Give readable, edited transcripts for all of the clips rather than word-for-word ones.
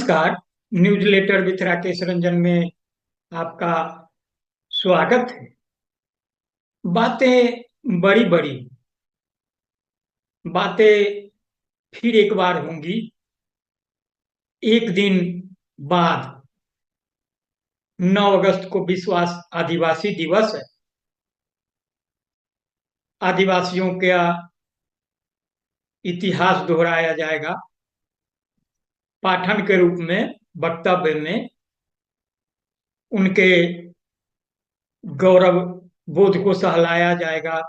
नमस्कार। Newsletter with Rakesh Ranjan में आपका स्वागत है। बातें बड़ी बड़ी बातें फिर एक बार होंगी। एक दिन बाद 9 अगस्त को विश्व आदिवासी दिवस है। आदिवासियों का इतिहास दोहराया जाएगा पाठन के रूप में, वक्तव्य में। उनके गौरव बोध को सहलाया जाएगा।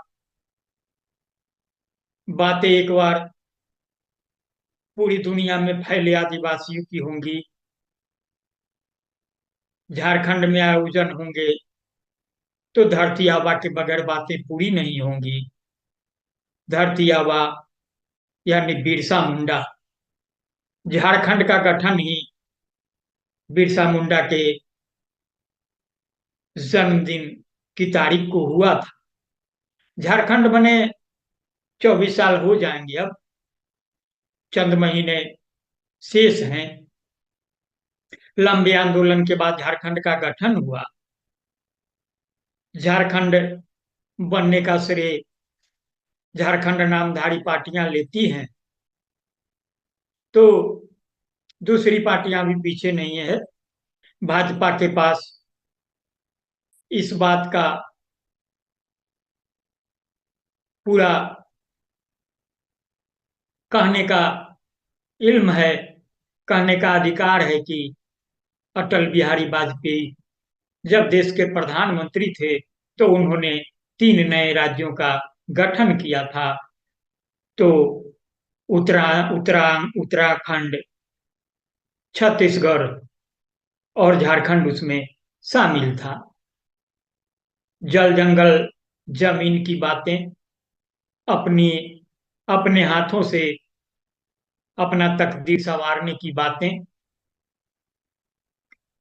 बातें एक बार पूरी दुनिया में फैले आदिवासियों की होंगी। झारखंड में आयोजन होंगे तो धरती आबा के बगैर बातें पूरी नहीं होंगी। धरती आबा यानी बिरसा मुंडा, झारखंड का गठन ही बिरसा मुंडा के जन्मदिन की तारीख को हुआ था। झारखंड बने 24 साल हो जाएंगे, अब चंद महीने शेष हैं। लंबे आंदोलन के बाद झारखंड का गठन हुआ। झारखंड बनने का श्रेय झारखंड नामधारी पार्टियां लेती हैं, तो दूसरी पार्टियां भी पीछे नहीं है। भाजपा के पास इस बात का पूरा कहने का इल्म है, कहने का अधिकार है कि अटल बिहारी वाजपेयी जब देश के प्रधानमंत्री थे तो उन्होंने 3 नए राज्यों का गठन किया था। तो उत्तरा उत्तरा उत्तराखंड, छत्तीसगढ़ और झारखंड उसमें शामिल था। जल जंगल जमीन की बातें, अपनी अपने हाथों से अपना तकदीर संवारने की बातें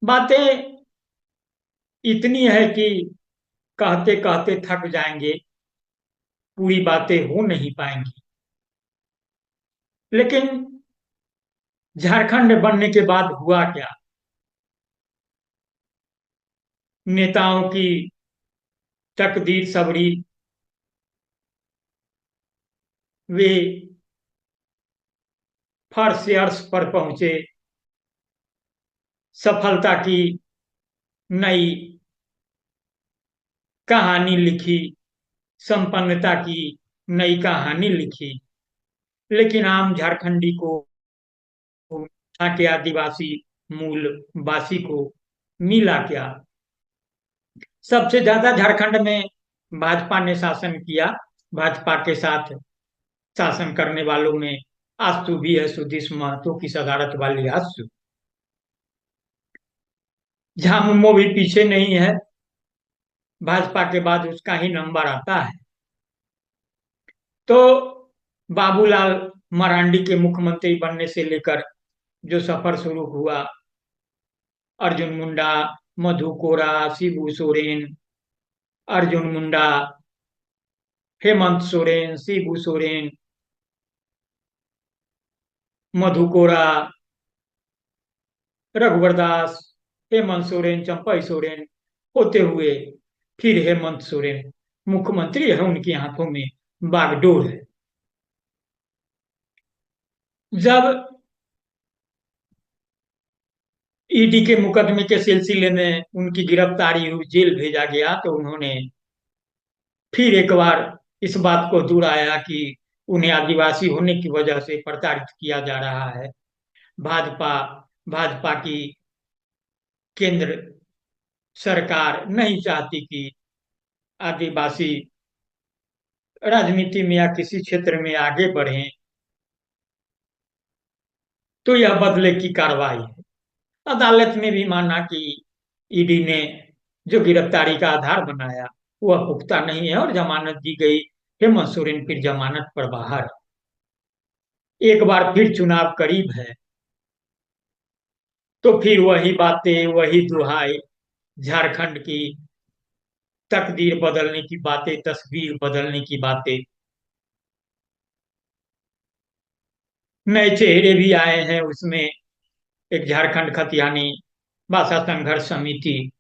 बातें इतनी है कि कहते कहते थक जाएंगे, पूरी बातें हो नहीं पाएंगी। लेकिन झारखंड बनने के बाद हुआ क्या? नेताओं की तकदीर सबरी, वे फर्श से अर्श पर पहुंचे, सफलता की नई कहानी लिखी, संपन्नता की नई कहानी लिखी। लेकिन आम झारखंडी को, यहाँ के आदिवासी मूल वासी को मिला क्या? सबसे ज्यादा झारखंड में भाजपा ने शासन किया। भाजपा के साथ शासन करने वालों में आजसू भी है, सुदेश महतो की सदारत वाली आजसू। झामुमो भी पीछे नहीं है, भाजपा के बाद उसका ही नंबर आता है। तो बाबूलाल मरांडी के मुख्यमंत्री बनने से लेकर जो सफर शुरू हुआ, अर्जुन मुंडा, मधु कोरा, शिबू सोरेन, अर्जुन मुंडा, हेमंत सोरेन, शिबू सोरेन, मधु कोरा, रघुवर दास, हेमंत सोरेन, चंपई सोरेन होते हुए फिर हेमंत सोरेन मुख्यमंत्री है। उनके हाथों में बागडोर है। जब ईडी के मुकदमे के सिलसिले में उनकी गिरफ्तारी हुई, जेल भेजा गया, तो उन्होंने फिर एक बार इस बात को दोहराया कि उन्हें आदिवासी होने की वजह से प्रताड़ित किया जा रहा है। भाजपा भाजपा की केंद्र सरकार नहीं चाहती कि आदिवासी राजनीति में या किसी क्षेत्र में आगे बढ़ें, तो यह बदले की कार्रवाई है। अदालत ने भी माना कि ईडी ने जो गिरफ्तारी का आधार बनाया वह पुख्ता नहीं है और जमानत दी गई। हेमंत सोरेन फिर जमानत पर बाहर है। एक बार फिर चुनाव करीब है, तो फिर वही बातें, वही दुहाई, झारखंड की तकदीर बदलने की बातें, तस्वीर बदलने की बातें। नए चेहरे भी आए हैं उसमें। एक झारखंड खतियानी भाषा संघर्ष समिति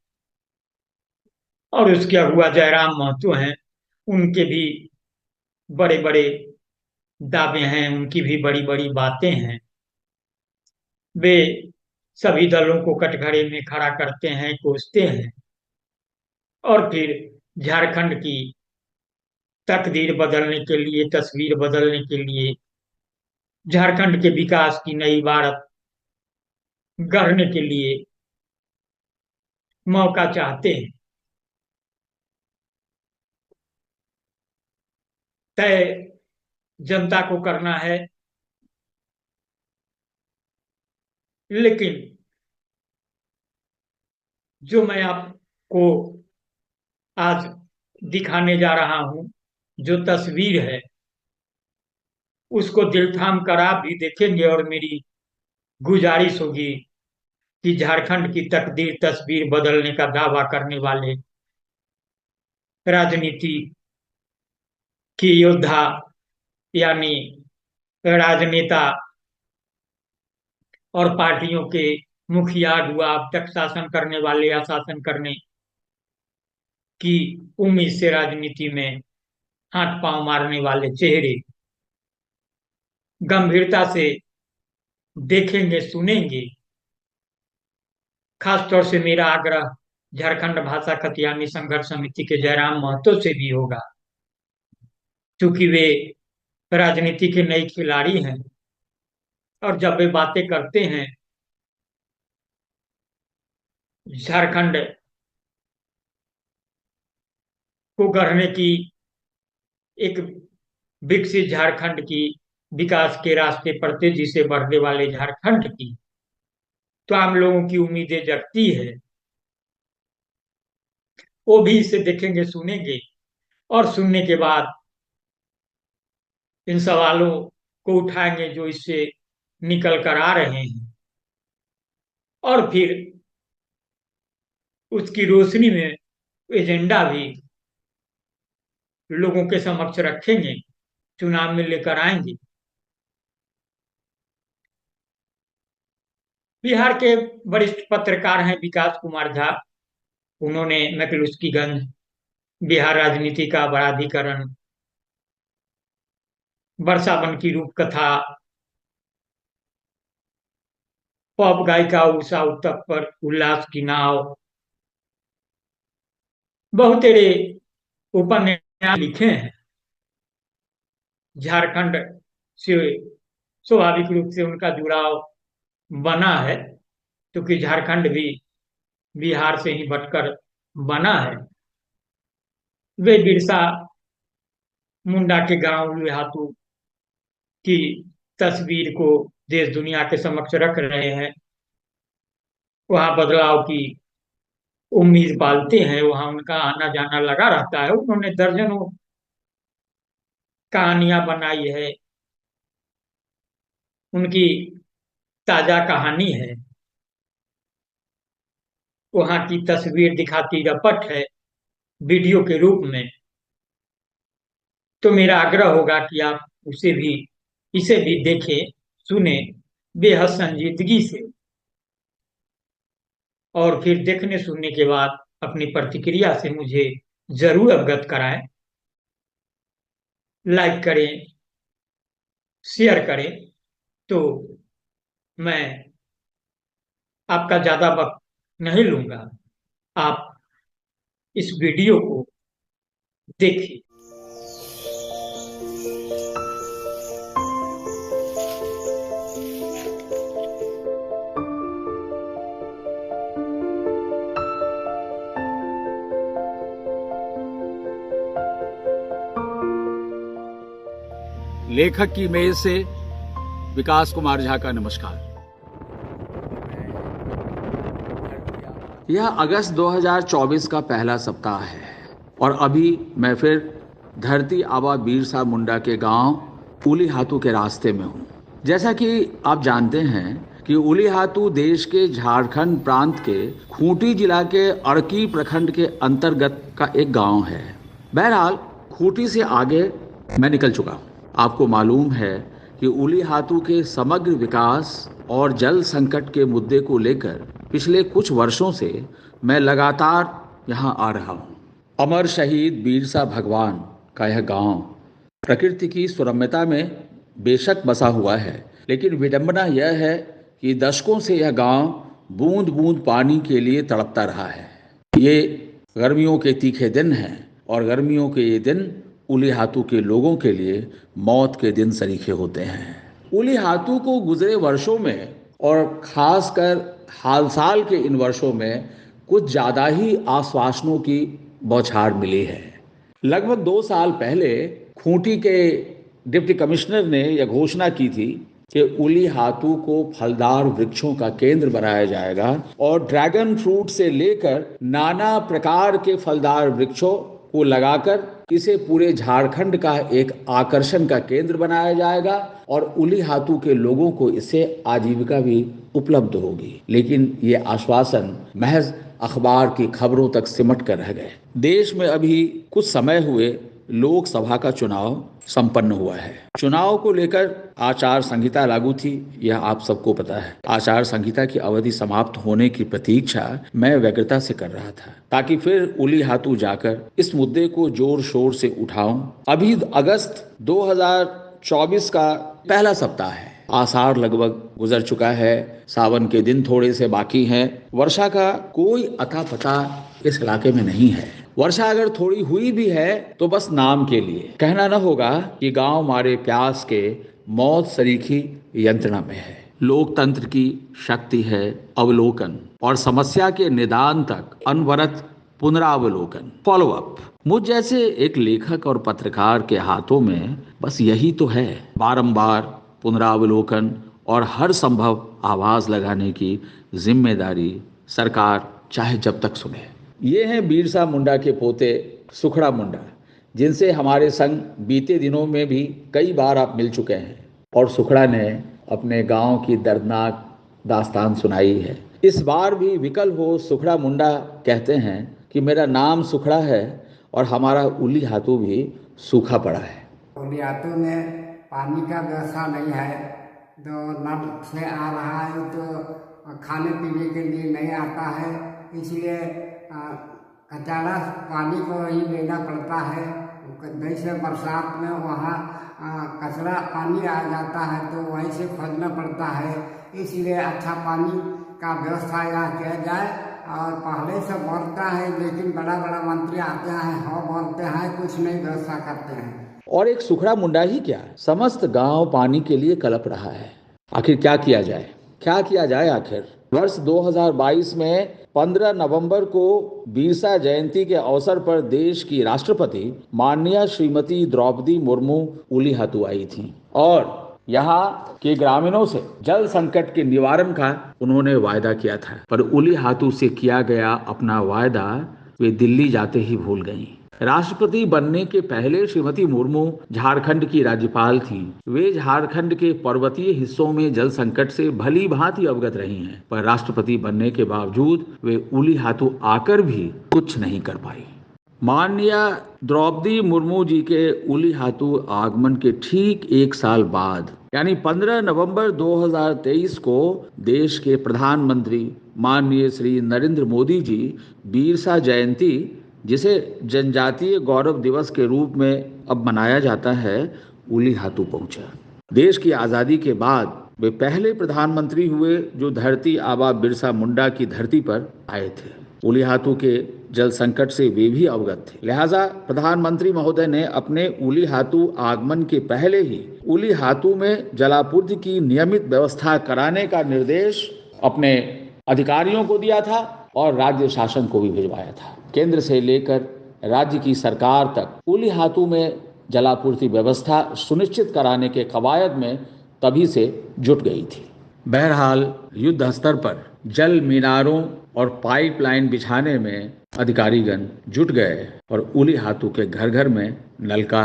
और उसके अगुआ जयराम महतो हैं, उनके भी बड़े बड़े दावे हैं, उनकी भी बड़ी बड़ी बातें हैं। वे सभी दलों को कटघरे में खड़ा करते हैं, कोसते हैं और फिर झारखंड की तकदीर बदलने के लिए, तस्वीर बदलने के लिए, झारखंड के विकास की नई इबारत गढ़ने के लिए मौका चाहते हैं। तय जनता को करना है, लेकिन जो मैं आपको आज दिखाने जा रहा हूं, जो तस्वीर है, उसको दिल थाम कर आप भी देखेंगे और मेरी गुजारिश होगी कि झारखंड की तकदीर तस्वीर बदलने का दावा करने वाले राजनीति की योद्धा यानी राजनेता और पार्टियों के मुखिया हुआ अब तक शासन करने वाले या शासन करने की उम्मीद से राजनीति में हाथ पांव मारने वाले चेहरे गंभीरता से देखेंगे, सुनेंगे। खासतौर से मेरा आग्रह झारखंड भाषा खतियानी संघर्ष समिति के जयराम महतो से भी होगा, क्योंकि वे राजनीति के नए खिलाड़ी हैं और जब वे बातें करते हैं झारखंड को गढ़ने की, एक विकसित झारखंड की, विकास के रास्ते पर तेजी से बढ़ने वाले झारखंड की, तो आम लोगों की उम्मीदें जगती है। वो भी इसे देखेंगे, सुनेंगे और सुनने के बाद इन सवालों को उठाएंगे जो इससे निकल कर आ रहे हैं और फिर उसकी रोशनी में एजेंडा भी लोगों के समक्ष रखेंगे, चुनाव में लेकर आएंगे। बिहार के वरिष्ठ पत्रकार हैं विकास कुमार झा। उन्होंने मैकलुस्कीगंज बिहार राजनीति का बड़ाधिकरण, वर्षावन की रूपकथा, पॉप गायिका उषा उत्तप पर उल्लास की नाव, बहुत तेरे उपन्यास लिखे हैं। झारखंड से स्वाभाविक रूप से उनका जुड़ाव बना है, क्योंकि झारखंड भी बिहार से ही बटकर बना है। वे बिरसा मुंडा के गांव लुहातू की तस्वीर को देश दुनिया के समक्ष रख रहे हैं। वहां बदलाव की उम्मीद पालते हैं, वहां उनका आना जाना लगा रहता है। उन्होंने दर्जनों कहानियां बनाई है, उनकी ताजा कहानी है। वहां की तस्वीर दिखाती रपट है वीडियो के रूप में। तो मेरा आग्रह होगा कि आप उसे भी, इसे भी देखें, सुने बेहद संजीदगी से और फिर देखने सुनने के बाद अपनी प्रतिक्रिया से मुझे जरूर अवगत कराएं। लाइक करें, शेयर करें, तो मैं आपका ज्यादा वक्त नहीं लूंगा। आप इस वीडियो को देखिए। लेखक की मेज से विकास कुमार झा का नमस्कार। यह अगस्त 2024 का पहला सप्ताह है और अभी मैं फिर धरती आबा बिरसा मुंडा के गांव उलीहातू के रास्ते में हूं। जैसा कि आप जानते हैं कि उलीहातू देश के झारखंड प्रांत के खूंटी जिला के अड़की प्रखंड के अंतर्गत का एक गांव है। बहरहाल खूंटी से आगे मैं निकल चुका हूं। आपको मालूम है कि उलीहातू के समग्र विकास और जल संकट के मुद्दे को लेकर पिछले कुछ वर्षों से मैं लगातार यहाँ आ रहा हूँ। अमर शहीद बीरसा भगवान का यह गांव प्रकृति की सुरम्यता में बेशक बसा हुआ है, लेकिन विडंबना यह है कि दशकों से यह गांव बूंद बूंद पानी के लिए तड़पता रहा है। ये गर्मियों के तीखे दिन हैं और गर्मियों के ये दिन उलीहातू के लोगों के लिए मौत के दिन सरीखे होते हैं। उलीहातू को गुजरे वर्षों में और खासकर हाल साल के इन वर्षों में कुछ ज़्यादा ही आश्वासनों की बौछार मिली है। लगभग 2 साल पहले खूंटी के डिप्टी कमिश्नर ने यह घोषणा की थी कि उलीहातू को फलदार वृक्षों का केंद्र बनाया जाएगा और ड्रैगन फ्रूट से लेकर नाना प्रकार के फलदार वृक्षों को लगाकर इसे पूरे झारखंड का एक आकर्षण का केंद्र बनाया जाएगा और उलीहातू के लोगों को इससे आजीविका भी उपलब्ध होगी। लेकिन ये आश्वासन महज अखबार की खबरों तक सिमट कर रह गए। देश में अभी कुछ समय हुए लोकसभा का चुनाव संपन्न हुआ है। चुनाव को लेकर आचार संहिता लागू थी, यह आप सबको पता है। आचार संहिता की अवधि समाप्त होने की प्रतीक्षा मैं व्यग्रता से कर रहा था ताकि फिर उलीहातू जाकर इस मुद्दे को जोर शोर से उठाऊं। अभी अगस्त 2024 का पहला सप्ताह है। आषाढ़ लगभग गुजर चुका है, सावन के दिन थोड़े से बाकी हैं। वर्षा का कोई अता पता इस इलाके में नहीं है। वर्षा अगर थोड़ी हुई भी है तो बस नाम के लिए। कहना न होगा कि गांव मारे प्यास के मौत सरीखी यंत्रणा में है। लोकतंत्र की शक्ति है अवलोकन और समस्या के निदान तक अनवरत पुनरावलोकन, फॉलो अप। मुझ जैसे एक लेखक और पत्रकार के हाथों में बस यही तो है, बारंबार पुनरावलोकन और हर संभव आवाज लगाने की जिम्मेदारी सरकार चाहे जब तक सुने। ये हैं बिरसा मुंडा के पोते सुखड़ा मुंडा, जिनसे हमारे संग बीते दिनों में भी कई बार आप मिल चुके हैं और सुखड़ा ने अपने गांव की दर्दनाक दास्तान सुनाई है। इस बार भी विकल हो सुखड़ा मुंडा कहते हैं कि मेरा नाम सुखड़ा है और हमारा उलीहातू भी सूखा पड़ा है। उलीहातू में पानी का व्यवस्था नहीं है, तो नल से आ रहा है तो खाने पीने के लिए नहीं आता है, इसलिए कचरा पानी को ही लेना पड़ता है। जैसे बरसात में वहाँ कचरा पानी आ जाता है तो वहीं से खोजना पड़ता है, इसलिए अच्छा पानी का व्यवस्था यहाँ किया जाए। और पहले से बोलता है लेकिन बड़ा बड़ा मंत्री आते हैं, हाँ बोलते हैं, कुछ नहीं व्यवस्था करते हैं। और एक सुखड़ा मुंडा ही क्या, समस्त गांव पानी के लिए कलप रहा है। आखिर क्या किया जाए, क्या किया जाए? आखिर वर्ष 2022 में 15 नवंबर को बिरसा जयंती के अवसर पर देश की राष्ट्रपति माननीय श्रीमती द्रौपदी मुर्मू उलीहातू आई थी और यहाँ के ग्रामीणों से जल संकट के निवारण का उन्होंने वायदा किया था, पर उलीहातू से किया गया अपना वायदा वे दिल्ली जाते ही भूल गईं। राष्ट्रपति बनने के पहले श्रीमती मुर्मू झारखंड की राज्यपाल थी। वे झारखंड के पर्वतीय हिस्सों में जल संकट से भली भांति अवगत रही हैं, पर राष्ट्रपति बनने के बावजूद वे उलीहातू आकर भी कुछ नहीं कर पाई। माननीय द्रौपदी मुर्मू जी के उलीहातू आगमन के ठीक 1 साल बाद यानी 15 नवंबर 2023 को देश के प्रधानमंत्री माननीय श्री नरेंद्र मोदी जी बिरसा जयंती, जिसे जनजातीय गौरव दिवस के रूप में अब मनाया जाता है, उलीहातू पहुंचा। देश की आज़ादी के बाद वे पहले प्रधानमंत्री हुए जो धरती आबा बिरसा मुंडा की धरती पर आए थे। उलीहातू के जल संकट से वे भी अवगत थे, लिहाजा प्रधानमंत्री महोदय ने अपने उलीहातू आगमन के पहले ही उलीहातू में जलापूर्ति की नियमित व्यवस्था कराने का निर्देश अपने अधिकारियों को दिया था और राज्य शासन को भी भिजवाया था। केंद्र से लेकर राज्य की सरकार तक उलीहातू में जलापूर्ति व्यवस्था सुनिश्चित कराने के कवायद में तभी से जुट गई थी। बहरहाल युद्ध स्तर पर जल मीनारों और पाइपलाइन बिछाने में अधिकारीगण जुट गए और उलीहातू के घर घर में नलका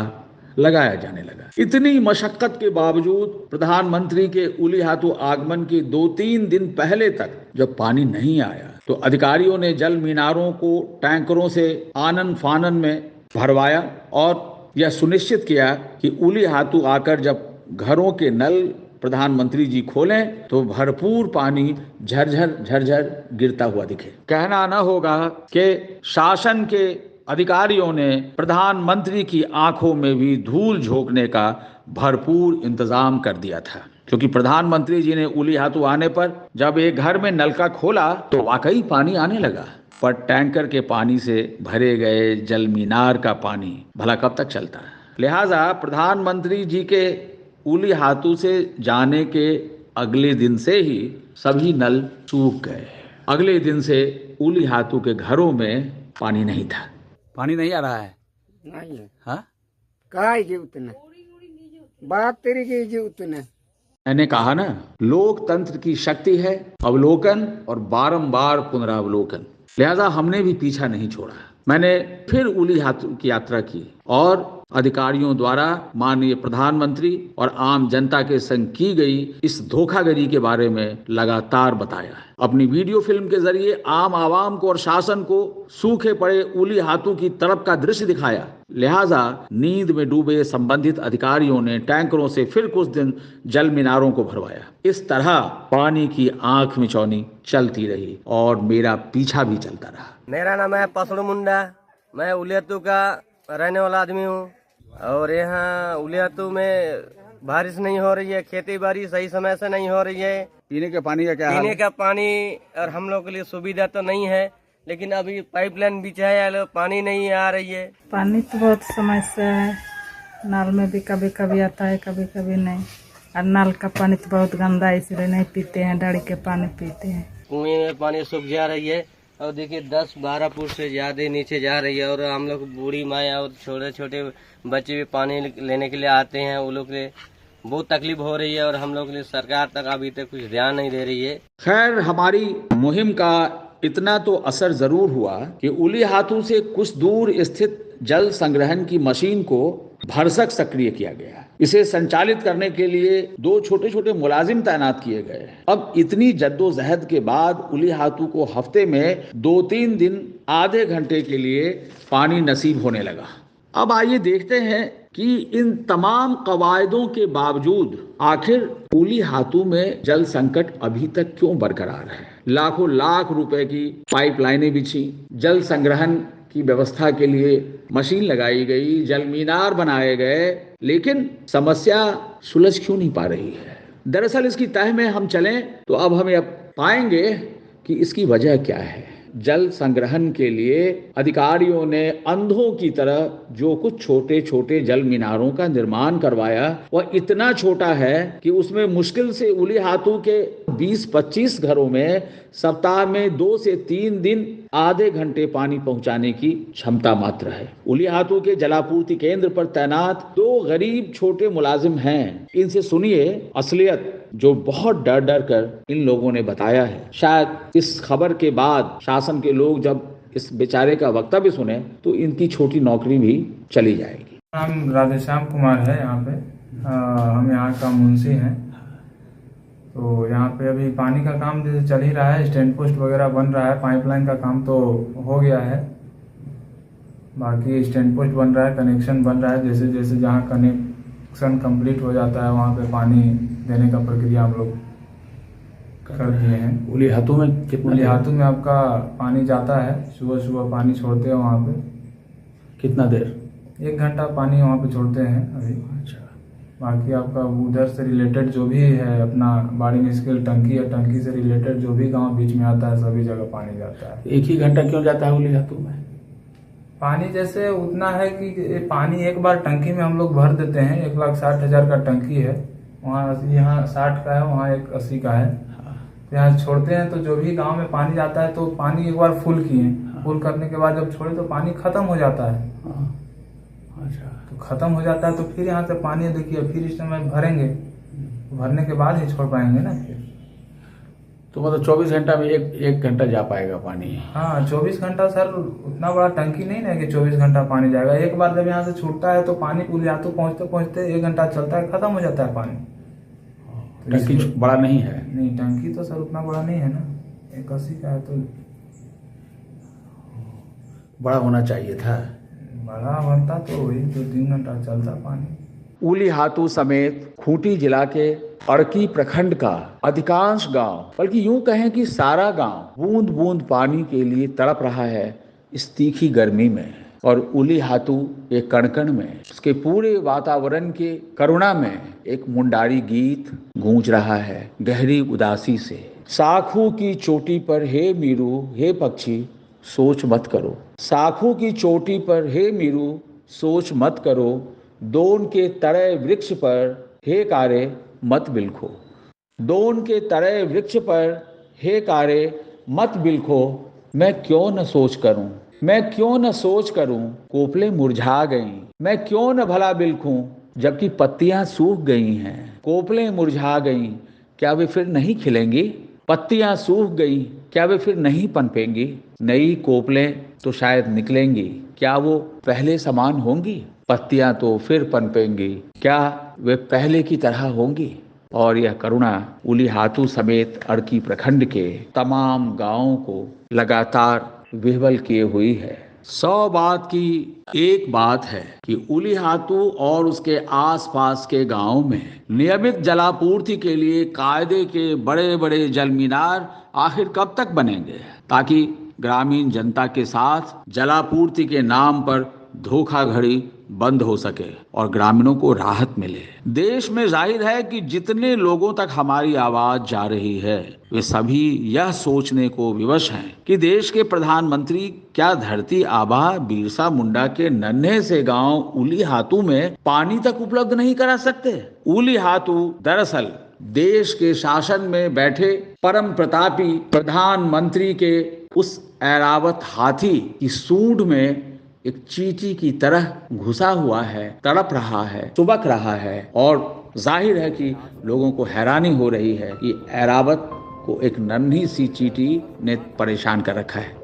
लगाया जाने लगा। इतनी मशक्कत के बावजूद प्रधानमंत्री के उलीहातू आगमन के 2-3 दिन पहले तक जब पानी नहीं आया तो अधिकारियों ने जल मीनारों को टैंकरों से आनन फानन में भरवाया और यह सुनिश्चित किया कि उलीहातू आकर जब घरों के नल प्रधानमंत्री जी खोलें तो भरपूर पानी झरझर झरझर गिरता हुआ दिखे। कहना न होगा कि शासन के अधिकारियों ने प्रधानमंत्री की आंखों में भी धूल झोंकने का भरपूर इंतजाम कर दिया था, क्योंकि प्रधानमंत्री जी ने उलीहातू आने पर जब एक घर में नलका खोला तो वाकई पानी आने लगा, पर टैंकर के पानी से भरे गए जल मीनार का पानी भला कब तक चलता है। लिहाजा प्रधानमंत्री जी के उलीहातू से जाने के अगले दिन से ही सभी नल सूख गए। अगले दिन से उलीहातू के घरों में पानी नहीं था। पानी नहीं आ रहा है? नहीं है। हाँ, काय जी उतना बात तेरी की जी उतना। मैंने कहा ना, लोकतंत्र की शक्ति है अवलोकन और बारंबार पुनरावलोकन। लिहाजा हमने भी पीछा नहीं छोड़ा। मैंने फिर उलीहातू की यात्रा की और अधिकारियों द्वारा माननीय प्रधानमंत्री और आम जनता के संग की गई इस धोखाधड़ी के बारे में लगातार बताया। अपनी वीडियो फिल्म के जरिए आम आवाम को और शासन को सूखे पड़े उलीहातू की तड़प का दृश्य दिखाया। लिहाजा नींद में डूबे संबंधित अधिकारियों ने टैंकरों से फिर कुछ दिन जल मीनारों को भरवाया। इस तरह पानी की आंख मिचौनी चलती रही और मेरा पीछा भी चलता रहा। मेरा नाम है पसड़ू मुंडा। मैं उलीहातू का रहने वाला आदमी हूँ और यहाँ उलीहातू में बारिश नहीं हो रही है, खेती बाड़ी सही समय से नहीं हो रही है। पीने के पानी का क्या हाल है? पीने का पानी और हम लोग के लिए सुविधा तो नहीं है, लेकिन अभी पाइपलाइन बिछाया है, पानी नहीं आ रही है। पानी तो बहुत समस्या है, नल में भी कभी कभी आता है कभी कभी नहीं, और नल का पानी तो बहुत गंदा है, इसलिए नहीं पीते हैं, डड़ी के पानी पीते हैं। कुएं में पानी सूख जा रही है और देखिए 10-12 फुट से ज्यादा नीचे जा रही है, और हम लोग बूढ़ी माँ और छोटे छोटे बच्चे भी पानी लेने के लिए आते हैं, वो लोग के बहुत तकलीफ हो रही है और हम लोग के लिए सरकार तक अभी तक कुछ ध्यान नहीं दे रही है। खैर, हमारी मुहिम का इतना तो असर जरूर हुआ कि उलीहातू से कुछ दूर स्थित जल संग्रहण की मशीन को भरसक सक्रिय किया गया। इसे संचालित करने के लिए 2 छोटे छोटे मुलाजिम तैनात किए गए। अब इतनी जद्दोजहद के बाद उलीहातू को हफ्ते में 2-3 दिन आधे घंटे के लिए पानी नसीब होने लगा। अब आइए देखते हैं कि इन तमाम कवायदों के बावजूद आखिर उलीहातू में जल संकट अभी तक क्यों बरकरार है। लाखों लाख रुपए की पाइपलाइनें बिछी, जल संग्रहण की व्यवस्था के लिए मशीन लगाई गई, जल मीनार बनाए गए, लेकिन समस्या सुलझ क्यों नहीं पा रही है। दरअसल इसकी तह में हम चलें तो अब हमें पाएंगे कि इसकी वजह क्या है। जल संग्रहण के लिए अधिकारियों ने अंधों की तरह जो कुछ छोटे छोटे जल मीनारों का निर्माण करवाया वह इतना छोटा है कि उसमें मुश्किल से उलीहातू के 20-25 घरों में सप्ताह में 2 से 3 दिन आधे घंटे पानी पहुंचाने की क्षमता मात्र है। उलीहातू के जलापूर्ति केंद्र पर तैनात 2 गरीब छोटे मुलाजिम हैं। इनसे सुनिए असलियत जो बहुत डर डर कर इन लोगों ने बताया है। शायद इस खबर के बाद शासन के लोग जब इस बेचारे का वक्तव्य सुने तो इनकी छोटी नौकरी भी चली जाएगी। नाम राधेश्याम कुमार है। यहाँ पे हम यहाँ का मुंशी हैं। तो यहाँ पे अभी पानी का काम जैसे चल ही रहा है, स्टैंड पोस्ट वगैरह बन रहा है, पाइपलाइन का काम तो हो गया है, बाकी स्टैंड पोस्ट बन रहा है, कनेक्शन बन रहा है। जैसे जैसे जहाँ कनेक्शन कंप्लीट हो जाता है वहाँ पे पानी देने का प्रक्रिया हम लोग कर दिए हैं। उलीहातू में कितना? उलीहातू में आपका पानी जाता है, सुबह सुबह पानी छोड़ते हैं वहाँ पे। कितना देर? 1 घंटा पानी वहाँ पे छोड़ते हैं अभी। अच्छा। बाकी आपका उधर से रिलेटेड जो भी है अपना बाड़ी स्केल टंकी है, टंकी से रिलेटेड जो भी गांव बीच में आता है सभी जगह पानी जाता है। 1 ही घंटा क्यों जाता है उलीहातू में? पानी जैसे उतना है कि पानी एक बार टंकी में हम लोग भर देते हैं। 1,60,000 का टंकी है, वहाँ यहाँ 60 का है, वहाँ 80 का है। तो यहाँ छोड़ते हैं तो जो भी गांव में पानी जाता है तो पानी एक बार फुल किए, फुल करने के बाद जब छोड़े तो पानी खत्म हो जाता है। अच्छा। तो खत्म हो जाता है तो फिर यहाँ से पानी देखिए फिर इस समय भरेंगे, भरने के बाद ही छोड़ पाएंगे ना फिर। तो मतलब 24 घंटा में 1 घंटा जा पाएगा पानी? हाँ 24 घंटा सर, उतना बड़ा टंकी नहीं ना कि 24 घंटा पानी जाएगा। एक बार जब यहाँ से छूटता है तो पानी उलीहातू पहुँचते पहुँचते 1 घंटा चलता है, खत्म हो जाता है पानी। टंकी बड़ा नहीं है? नहीं, टंकी तो सर उतना बड़ा नहीं है ना, 81 का है तो बड़ा होना चाहिए था। बड़ा बनता तो वही 2-3 घंटा चलता पानी। उलीहातू समेत खूंटी जिला के अड़की प्रखंड का अधिकांश गांव, बल्कि यूं कहें कि सारा गांव बूंद बूंद पानी के लिए तड़प रहा है इस तीखी गर्मी में। और उलीहातू एक कण-कण में, उसके पूरे वातावरण के करुणा में एक मुंडारी गीत गूंज रहा है गहरी उदासी से। साखू की चोटी पर हे मीरू हे पक्षी सोच मत करो, साखू की चोटी पर हे मीरू सोच मत करो, दोन के तरय वृक्ष पर हे कारे मत बिलखो, दोन के तरय वृक्ष पर हे कारे मत बिलखो, मैं क्यों न सोच करूं, मैं क्यों न सोच करूं, कोपले मुरझा गईं, मैं क्यों न भला बिलखूं, जबकि पत्तियां सूख गई हैं, कोपले मुरझा गईं, क्या वे फिर नहीं खिलेंगी, पत्तियां सूख गई, क्या वे फिर नहीं पनपेंगी, नई कोपलें तो शायद निकलेंगी, क्या वो पहले समान होंगी, पत्तियां तो फिर पनपेंगी, क्या वे पहले की तरह होंगी। और यह करुणा उलीहातू समेत अड़की प्रखंड के तमाम गांवों को लगातार विह्वल किए हुई है। 100 बात की एक बात है कि उलीहातू और उसके आसपास के गांवों में नियमित जलापूर्ति के लिए कायदे के बड़े बड़े जल मीनार आखिर कब तक बनेंगे, ताकि ग्रामीण जनता के साथ जलापूर्ति के नाम पर धोखाधड़ी बंद हो सके और ग्रामीणों को राहत मिले। देश में जाहिर है कि जितने लोगों तक हमारी आवाज जा रही है वे सभी यह सोचने को विवश हैं कि देश के प्रधानमंत्री क्या धरती आबा बिरसा मुंडा के नन्हे से गांव उलीहातू में पानी तक उपलब्ध नहीं करा सकते। उलीहातू दरअसल देश के शासन में बैठे परम प्रतापी प्रधानमंत्री के उस ऐरावत हाथी की सूंड में एक चींटी की तरह घुसा हुआ है, तड़प रहा है, चुबक रहा है और जाहिर है कि लोगों को हैरानी हो रही है कि ऐरावत को एक नन्ही सी चींटी ने परेशान कर रखा है।